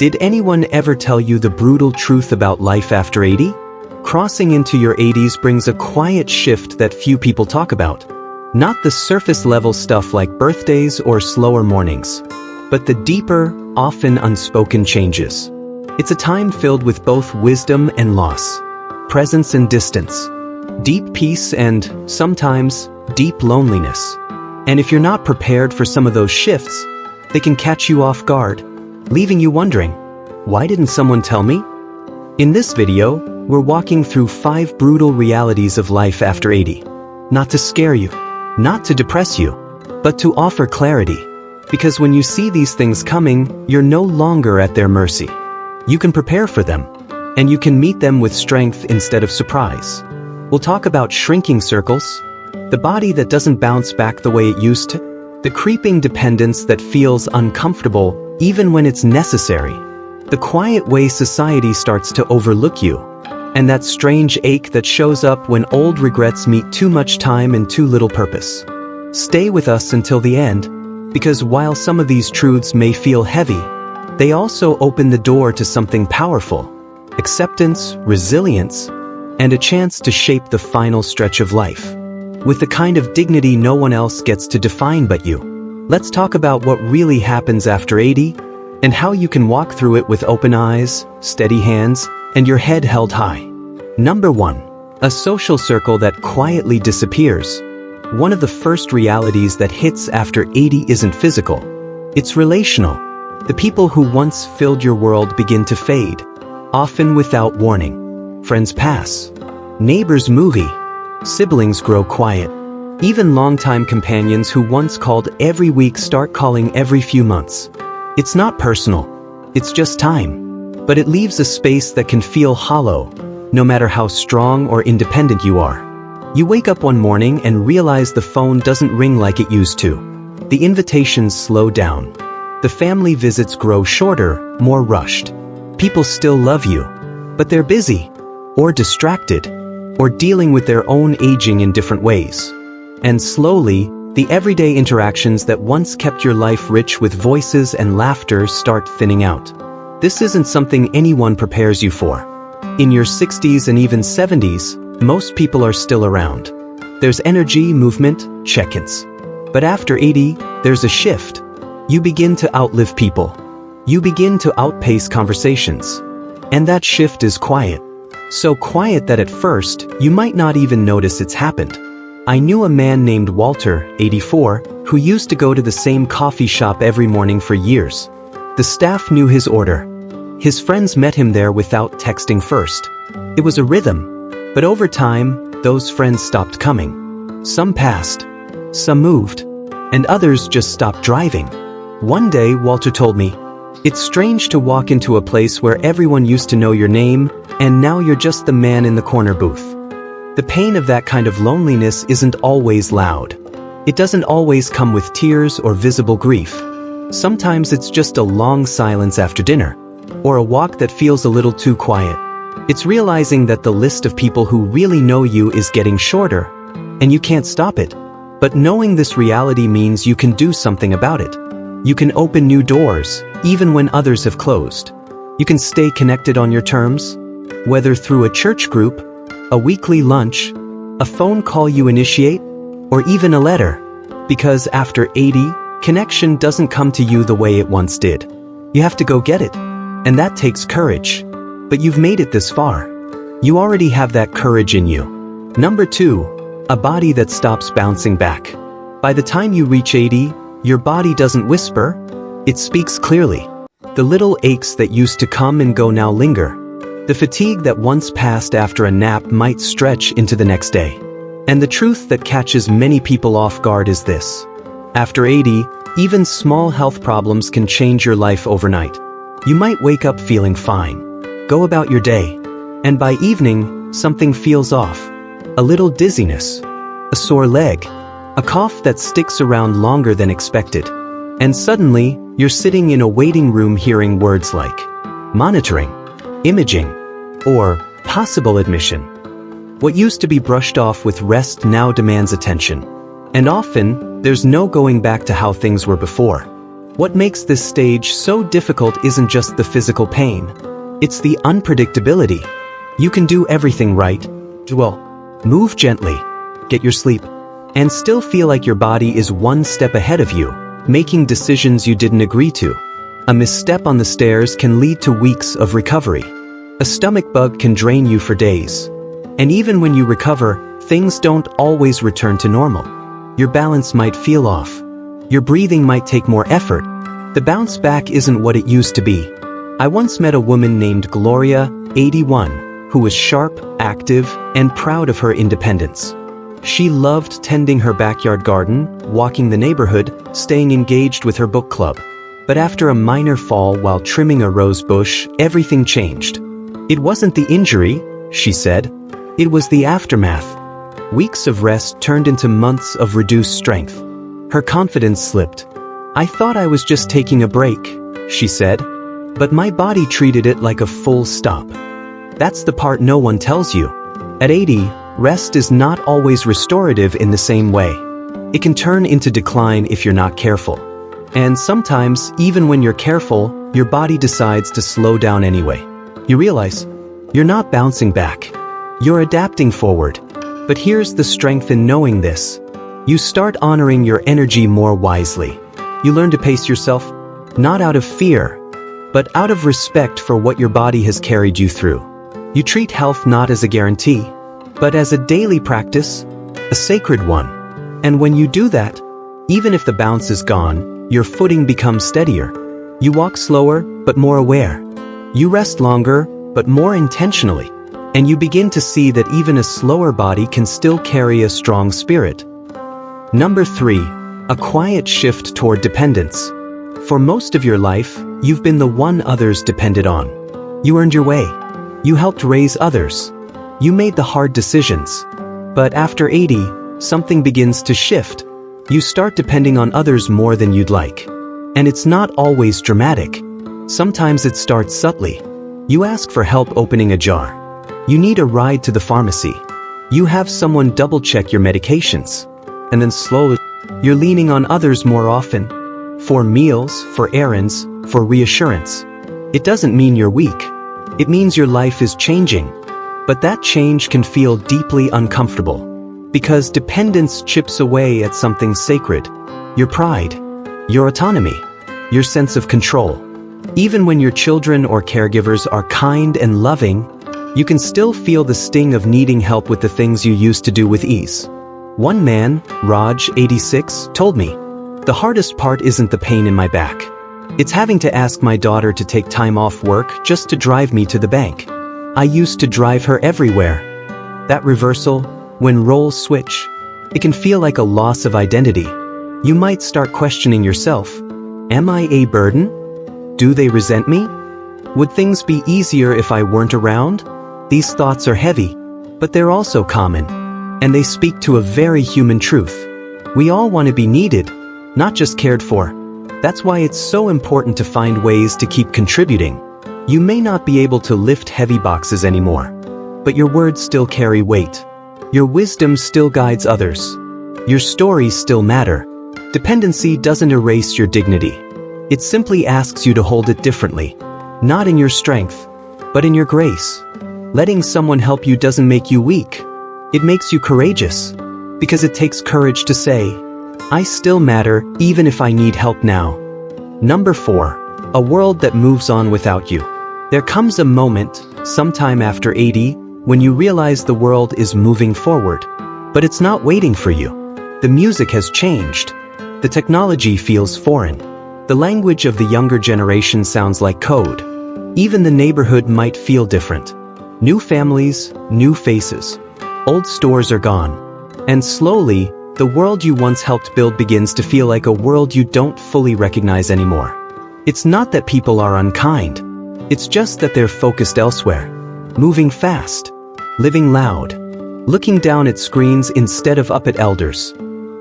Did anyone ever tell you the brutal truth about life after 80? Crossing into your 80s brings a quiet shift that few people talk about. Not the surface-level stuff like birthdays or slower mornings, but the deeper, often unspoken changes. It's a time filled with both wisdom and loss, presence and distance, deep peace and, sometimes, deep loneliness. And if you're not prepared for some of those shifts, they can catch you off guard, leaving you wondering, why didn't someone tell me? In this video, we're walking through 5 brutal realities of life after 80. Not to scare you, not to depress you, but to offer clarity. Because when you see these things coming, you're no longer at their mercy. You can prepare for them, and you can meet them with strength instead of surprise. We'll talk about shrinking circles, the body that doesn't bounce back the way it used to, the creeping dependence that feels uncomfortable even when it's necessary, the quiet way society starts to overlook you, and that strange ache that shows up when old regrets meet too much time and too little purpose. Stay with us until the end, because while some of these truths may feel heavy, they also open the door to something powerful: acceptance, resilience, and a chance to shape the final stretch of life with the kind of dignity no one else gets to define but you. Let's talk about what really happens after 80 and how you can walk through it with open eyes, steady hands, and your head held high. Number 1. A social circle that quietly disappears. One of the first realities that hits after 80 isn't physical. It's relational. The people who once filled your world begin to fade, often without warning. Friends pass. Neighbors move. Siblings grow quiet. Even longtime companions who once called every week start calling every few months. It's not personal. It's just time. But it leaves a space that can feel hollow, no matter how strong or independent you are. You wake up one morning and realize the phone doesn't ring like it used to. The invitations slow down. The family visits grow shorter, more rushed. People still love you, but they're busy, or distracted, or dealing with their own aging in different ways. And slowly, the everyday interactions that once kept your life rich with voices and laughter start thinning out. This isn't something anyone prepares you for. In your 60s and even 70s, most people are still around. There's energy, movement, check-ins. But after 80, there's a shift. You begin to outlive people. You begin to outpace conversations. And that shift is quiet. So quiet that at first, you might not even notice it's happened. I knew a man named Walter, 84, who used to go to the same coffee shop every morning for years. The staff knew his order. His friends met him there without texting first. It was a rhythm. But over time, those friends stopped coming. Some passed. Some moved. And others just stopped driving. One day, Walter told me, "It's strange to walk into a place where everyone used to know your name, and now you're just the man in the corner booth." The pain of that kind of loneliness isn't always loud. It doesn't always come with tears or visible grief. Sometimes it's just a long silence after dinner, or a walk that feels a little too quiet. It's realizing that the list of people who really know you is getting shorter, and you can't stop it. But knowing this reality means you can do something about it. You can open new doors, even when others have closed. You can stay connected on your terms, whether through a church group, a weekly lunch, a phone call you initiate, or even a letter. Because after 80, connection doesn't come to you the way it once did. You have to go get it. And that takes courage. But you've made it this far. You already have that courage in you. Number 2, a body that stops bouncing back. By the time you reach 80, your body doesn't whisper, it speaks clearly. The little aches that used to come and go now linger. The fatigue that once passed after a nap might stretch into the next day. And the truth that catches many people off guard is this: after 80, even small health problems can change your life overnight. You might wake up feeling fine, go about your day, and by evening, something feels off. A little dizziness, a sore leg, a cough that sticks around longer than expected. And suddenly, you're sitting in a waiting room hearing words like monitoring, imaging, or possible admission. What used to be brushed off with rest now demands attention. And often, there's no going back to how things were before. What makes this stage so difficult isn't just the physical pain. It's the unpredictability. You can do everything right. Well, move gently, get your sleep, and still feel like your body is one step ahead of you, making decisions you didn't agree to. A misstep on the stairs can lead to weeks of recovery. A stomach bug can drain you for days. And even when you recover, things don't always return to normal. Your balance might feel off. Your breathing might take more effort. The bounce back isn't what it used to be. I once met a woman named Gloria, 81, who was sharp, active, and proud of her independence. She loved tending her backyard garden, walking the neighborhood, staying engaged with her book club. But after a minor fall while trimming a rose bush, everything changed. It wasn't the injury, she said. It was the aftermath. Weeks of rest turned into months of reduced strength. Her confidence slipped. I thought I was just taking a break, she said. But my body treated it like a full stop. That's the part no one tells you. At 80, rest is not always restorative in the same way. It can turn into decline if you're not careful. And sometimes, even when you're careful, your body decides to slow down anyway. You realize, you're not bouncing back. You're adapting forward. But here's the strength in knowing this. You start honoring your energy more wisely. You learn to pace yourself, not out of fear, but out of respect for what your body has carried you through. You treat health not as a guarantee, but as a daily practice, a sacred one. And when you do that, even if the bounce is gone, your footing becomes steadier. You walk slower, but more aware. You rest longer, but more intentionally. And you begin to see that even a slower body can still carry a strong spirit. Number 3, a quiet shift toward dependence. For most of your life, you've been the one others depended on. You earned your way. You helped raise others. You made the hard decisions. But after 80, something begins to shift. You start depending on others more than you'd like. And it's not always dramatic. Sometimes it starts subtly. You ask for help opening a jar. You need a ride to the pharmacy. You have someone double-check your medications. And then slowly, you're leaning on others more often. For meals, for errands, for reassurance. It doesn't mean you're weak. It means your life is changing. But that change can feel deeply uncomfortable. Because dependence chips away at something sacred. Your pride. Your autonomy. Your sense of control. Even when your children or caregivers are kind and loving, you can still feel the sting of needing help with the things you used to do with ease. One man, Raj, 86, told me, "The hardest part isn't the pain in my back. It's having to ask my daughter to take time off work just to drive me to the bank. I used to drive her everywhere." That reversal, when roles switch, it can feel like a loss of identity. You might start questioning yourself. Am I a burden? Do they resent me? Would things be easier if I weren't around? These thoughts are heavy, but they're also common. And they speak to a very human truth. We all want to be needed, not just cared for. That's why it's so important to find ways to keep contributing. You may not be able to lift heavy boxes anymore, but your words still carry weight. Your wisdom still guides others. Your stories still matter. Dependency doesn't erase your dignity. It simply asks you to hold it differently. Not in your strength, but in your grace. Letting someone help you doesn't make you weak. It makes you courageous. Because it takes courage to say, I still matter even if I need help now. Number 4, a world that moves on without you. There comes a moment, sometime after 80, when you realize the world is moving forward. But it's not waiting for you. The music has changed. The technology feels foreign. The language of the younger generation sounds like code. Even the neighborhood might feel different. New families, new faces. Old stores are gone. And slowly, the world you once helped build begins to feel like a world you don't fully recognize anymore. It's not that people are unkind. It's just that they're focused elsewhere. Moving fast. Living loud. Looking down at screens instead of up at elders.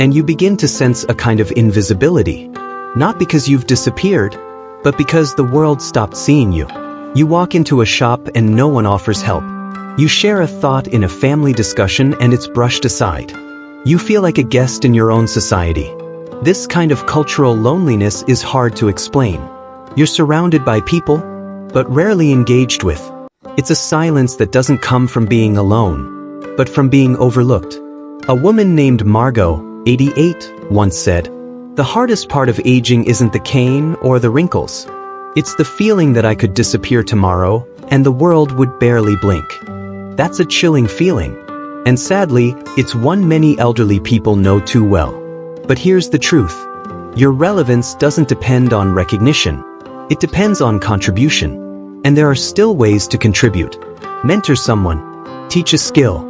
And you begin to sense a kind of invisibility. Not because you've disappeared, but because the world stopped seeing you. You walk into a shop and no one offers help. You share a thought in a family discussion and it's brushed aside. You feel like a guest in your own society. This kind of cultural loneliness is hard to explain. You're surrounded by people, but rarely engaged with. It's a silence that doesn't come from being alone, but from being overlooked. A woman named Margot, 88, once said, "The hardest part of aging isn't the cane or the wrinkles. It's the feeling that I could disappear tomorrow and the world would barely blink." That's a chilling feeling. And sadly, it's one many elderly people know too well. But here's the truth. Your relevance doesn't depend on recognition. It depends on contribution. And there are still ways to contribute. Mentor someone. Teach a skill.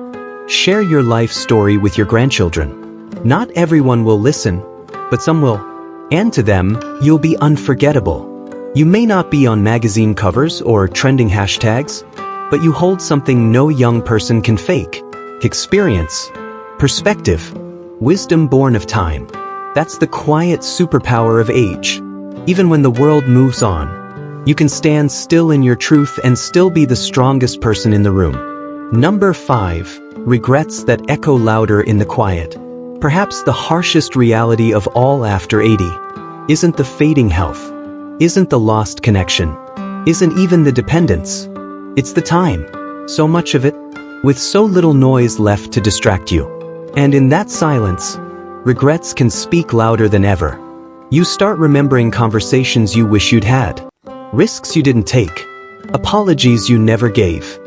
Share your life story with your grandchildren. Not everyone will listen, but some will. And to them, you'll be unforgettable. You may not be on magazine covers or trending hashtags, but you hold something no young person can fake. Experience. Perspective. Wisdom born of time. That's the quiet superpower of age. Even when the world moves on, you can stand still in your truth and still be the strongest person in the room. Number 5. Regrets that echo louder in the quiet. Perhaps the harshest reality of all after 80 isn't the fading health, isn't the lost connection, isn't even the dependence. It's the time. So much of it, with so little noise left to distract you. And in that silence, regrets can speak louder than ever. You start remembering conversations you wish you'd had. Risks you didn't take. Apologies you never gave.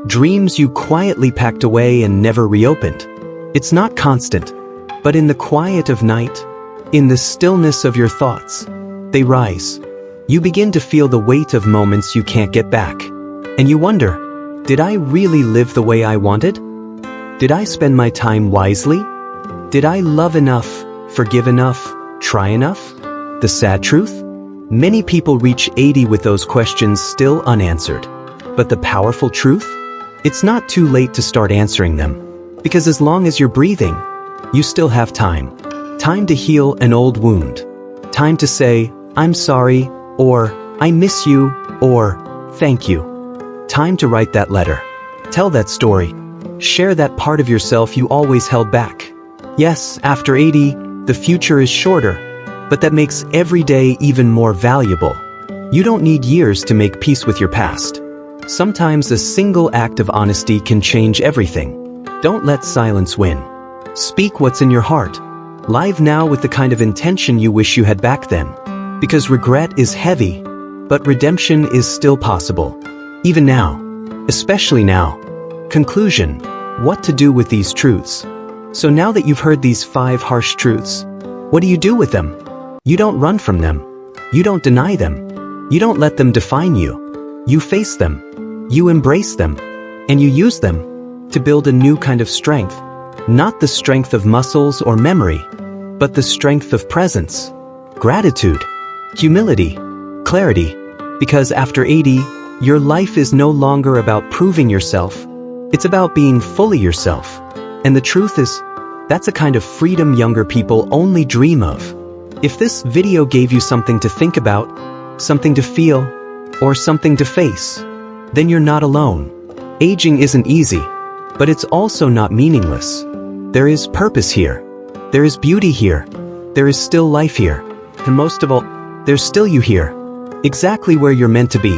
Dreams you quietly packed away and never reopened. It's not constant, but in the quiet of night, in the stillness of your thoughts, they rise. You begin to feel the weight of moments you can't get back. And you wonder, did I really live the way I wanted? Did I spend my time wisely? Did I love enough, forgive enough, try enough? The sad truth? Many people reach 80 with those questions still unanswered. But the powerful truth? It's not too late to start answering them. Because as long as you're breathing, you still have time. Time to heal an old wound. Time to say, "I'm sorry," or "I miss you," or "Thank you." Time to write that letter. Tell that story. Share that part of yourself you always held back. Yes, after 80, the future is shorter, but that makes every day even more valuable. You don't need years to make peace with your past. Sometimes a single act of honesty can change everything. Don't let silence win. Speak what's in your heart. Live now with the kind of intention you wish you had back then. Because regret is heavy, but redemption is still possible. Even now. Especially now. Conclusion. What to do with these truths. So now that you've heard these 5 harsh truths, what do you do with them? You don't run from them. You don't deny them. You don't let them define you. You face them. You embrace them. And you use them to build a new kind of strength. Not the strength of muscles or memory, but the strength of presence, gratitude, humility, clarity. Because after 80, your life is no longer about proving yourself. It's about being fully yourself. And the truth is, that's a kind of freedom younger people only dream of. If this video gave you something to think about, something to feel, or something to face, then you're not alone. Aging isn't easy, but it's also not meaningless. There is purpose here. There is beauty here. There is still life here. And most of all, there's still you here. Exactly where you're meant to be.